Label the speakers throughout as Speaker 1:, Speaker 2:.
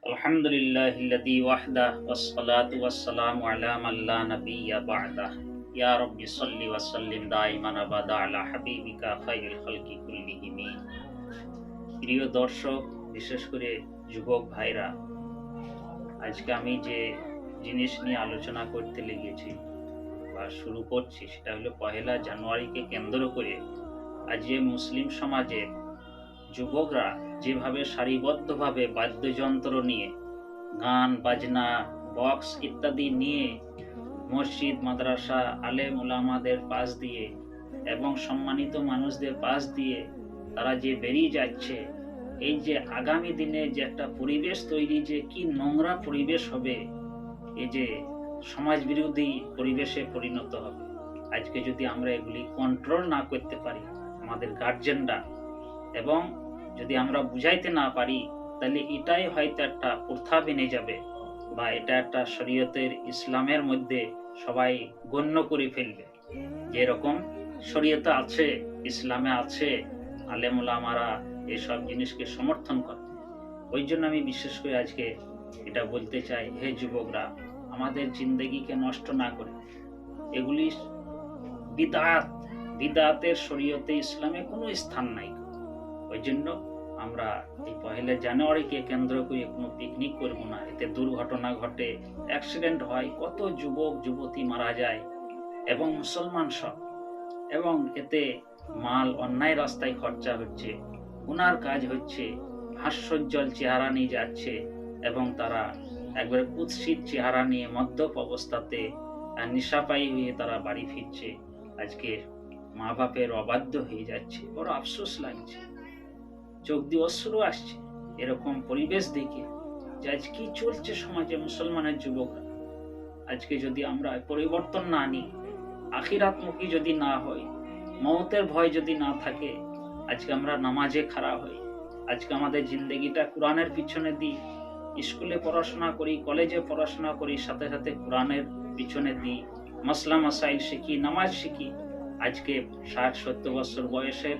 Speaker 1: আলহামদুলিল্লাহিল্লাযী ওয়াহদা ওয়াসসালাতু ওয়াসসালামু আলা মান লা নাবিয়্যা বা'দা। ইয়া রাব্বি সাল্লি ওয়া সাল্লিম দাইমান আবাদা আলা হাবিবিকা খায়রিল খালকি কুল্লিহিম। প্রিয় দর্শক, বিশেষ করে যুবক ভাইরা, আজকে আমি যে জিনিস নিয়ে আলোচনা করতে লেগেছি বা শুরু করছি সেটা হলো পহেলা জানুয়ারিকে কেন্দ্র করে আজ যে মুসলিম সমাজের যুবকরা যেভাবে সারিবদ্ধভাবে বাদ্যযন্ত্র নিয়ে গান বাজনা বক্স ইত্যাদি নিয়ে মসজিদ মাদ্রাসা আলেম ওলামাদের পাশ দিয়ে এবং সম্মানিত মানুষদের পাশ দিয়ে তারা যে বেরিয়ে যাচ্ছে, এই যে আগামী দিনে যে একটা পরিবেশ তৈরি, যে কি নোংরা পরিবেশ হবে, এই যে সমাজ বিরোধী পরিবেশে পরিণত হবে। আজকে যদি আমরা এগুলি কন্ট্রোল না করতে পারি, আমাদের গার্জেনরা, এবং যদি আমরা বুঝাইতে না পারি, তাহলে এটাই হয়তো একটা প্রথা বেনে যাবে বা এটা একটা শরীয়তের ইসলামের মধ্যে সবাই গণ্য করে ফেলবে। যেরকম শরীয়তে আছে, ইসলামে আছে, আলেম ওলামারা এসব জিনিসকে সমর্থন করে। ওই জন্য আমি বিশেষ করে আজকে এটা বলতে চাই, হে যুবকরা, আমাদের জিন্দেগিকে নষ্ট না করে এগুলি বিদআত, বিদআতের শরীয়তে ইসলামে কোনো স্থান নাই। ওই জন্য আমরা এই পহেলা জানুয়ারিকে কেন্দ্র করে কোনো পিকনিক করব না। এতে দুর্ঘটনা ঘটে, অ্যাক্সিডেন্ট হয়, কত যুবক যুবতী মারা যায় এবং মুসলমান সব, এবং এতে মাল অন্যায় রাস্তায় খরচা হচ্ছে, গুনার কাজ হচ্ছে, হাস্যোজ্জ্বল চেহারা নিয়ে যাচ্ছে এবং তারা একবারে কুৎসিত চেহারা নিয়ে মদ্যপ অবস্থাতে নেশাপায়ী হয়ে তারা বাড়ি ফিরছে। আজকে মা বাপের অবাধ্য হয়ে যাচ্ছে, বড় আফসোস লাগছে, চোখ দিয়ে অশ্রু আসছে এরকম পরিবেশ দেখে যে আজ কি চলছে সমাজে। মুসলমানের যুবকরা আজকে যদি আমরা পরিবর্তন না আনি, আখিরাতমুখী যদি না হই, মওতের ভয় যদি না থাকে, আজকে আমরা নামাজে খাড়া হই, আজকে আমাদের জিন্দেগিটা কোরআনের পিছনে দিই, স্কুলে পড়াশোনা করি, কলেজে পড়াশোনা করি, সাথে সাথে কোরআনের পিছনে দিই, মাসলা মাসাইল শিখি, নামাজ শিখি। আজকে ৬০-৭০ বছর বয়সের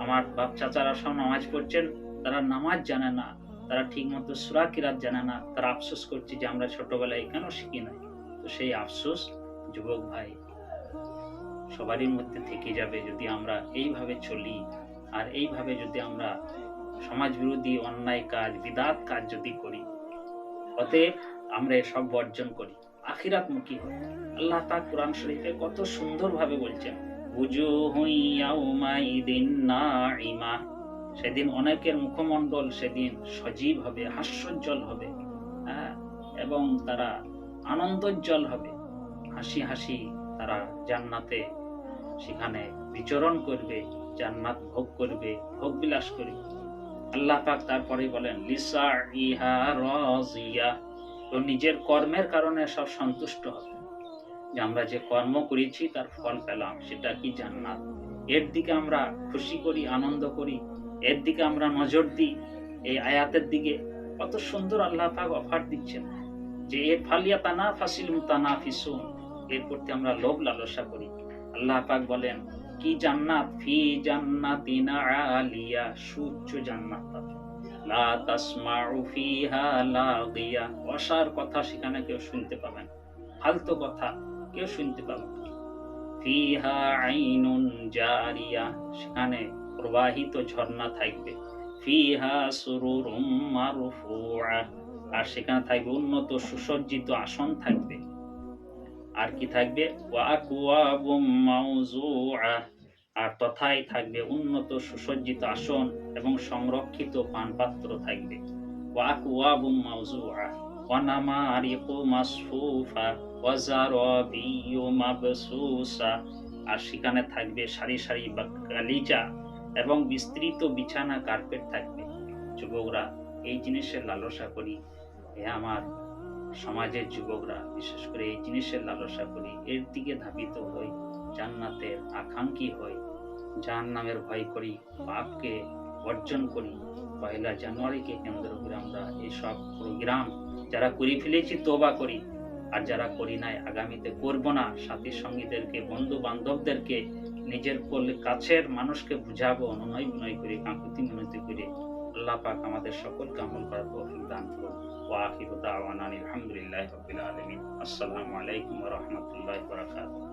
Speaker 1: আমার বাপ চাচারা সব নামাজ পড়ছেন, তারা নামাজ জানে না, তারা ঠিক মতো সূরা কিরাত জানে না, তারা আফসোস করছে যে আমরা ছোটবেলায় কেন শিখি না। তো সেই আফসোস যুবক ভাই সবারই মধ্যে থেকে যাবে যদি আমরা এইভাবে চলি, আর এইভাবে যদি আমরা সমাজ বিরোধী অন্যায় কাজ, বিদআত কাজ যদি করি। অতএব আমরা এসব বর্জন করি, আখিরাতমুখী হই। আল্লাহ পাক কোরআন শরীফে কত সুন্দরভাবে বলছেন, উজুহুন ইয়াউমাইদিন নাঈমা, সেদিন অনেকের মুখমণ্ডল সেদিন সজীব হবে, হাস্যোজ্জ্বল হবে, এবং তারা আনন্দোজ্জ্বল হবে, হাসি হাসি তারা জান্নাতে সেখানে বিচরণ করবে, জান্নাত ভোগ করবে, ভোগ বিলাস করবে। আল্লাহ পাক তারপরে বলেন লিসাইহা রাজিয়া, তো নিজের কর্মের কারণে সব সন্তুষ্ট হবে, যে আমরা যে কর্ম করেছি তার ফল পেলাম, সেটা কি জান্নাত। এর দিকে আমরা খুশি করি, আনন্দ করি, এর দিকে আমরা নজর দিই। এই আয়াতের দিকে কত সুন্দর আল্লাহ পাক অফার দিচ্ছেন যে এ ফালিয়াতানাফাসিল মুতানাফিসুন, এর প্রতি আমরা লোভ লালসা করি। আল্লাহ পাক বলেন কি জান্নাত, ফি জান্নাতিন আলিয়া, সুউচ্চ জান্নাত, লা তাসমাউ ফিহা লাগিয়া, অসার কথা সেখানে কেউ শুনতে পাবেন, ফালতু কথা কেউ শুনতে পাবেন। ফিহা আইনুন জারিয়া, সেখানে প্রবাহিত ঝর্ণা থাকবে। ফিহা সুরুরুম মারফুআ, আর সেখানে থাকবে উন্নত সুসজ্জিত আসন থাকবে। আর কি থাকবে, ওয়া আকওয়াবুম মাওজুআ, আর তথায় থাকবে উন্নত সুসজ্জিত আসন এবং সংরক্ষিত পানপাত্র থাকবে। ওয়া আকওয়াবুম মাওজুআ ওয়া নামারিকু মাসফুফা ওয়া যারাবিয়্যু মাবসুসা, আর সেখানে থাকবে সারি সারি বা গালিচা এবং বিস্তৃত বিছানা কার্পেট থাকবে। যুবকরা এই জিনিসের লালসা করি, এ আমার সমাজের যুবকরা বিশেষ করে এই জিনিসের লালসা করি, এর দিকে ধাবিত হই, জান্নাতের আকাঙ্ক্ষী হই, জাহান্নামের ভয় করি, পাপকে বর্জন করি। পহেলা জানুয়ারিকে কেন্দ্র করে আমরা এইসব প্রোগ্রাম যারা করে ফেলেছি তওবা করি, আর যারা করি নাই আগামীতে করব না। সাথী সঙ্গীদেরকে, বন্ধু বান্ধবদেরকে, নিজের কাছের মানুষকে বুঝাবো, অনুনয় বিনয় করে, কাকুতি মিনতি করে। আল্লাহ পাক আমাদের সকলকে আমল করার তৌফিক দান করুন। ওয়া আখিরু দাওয়ানা আলহামদুলিল্লাহি রাব্বিল আলামিন। আসসালামু আলাইকুম ওয়া রাহমাতুল্লাহি ওয়া বারাকাতুহু।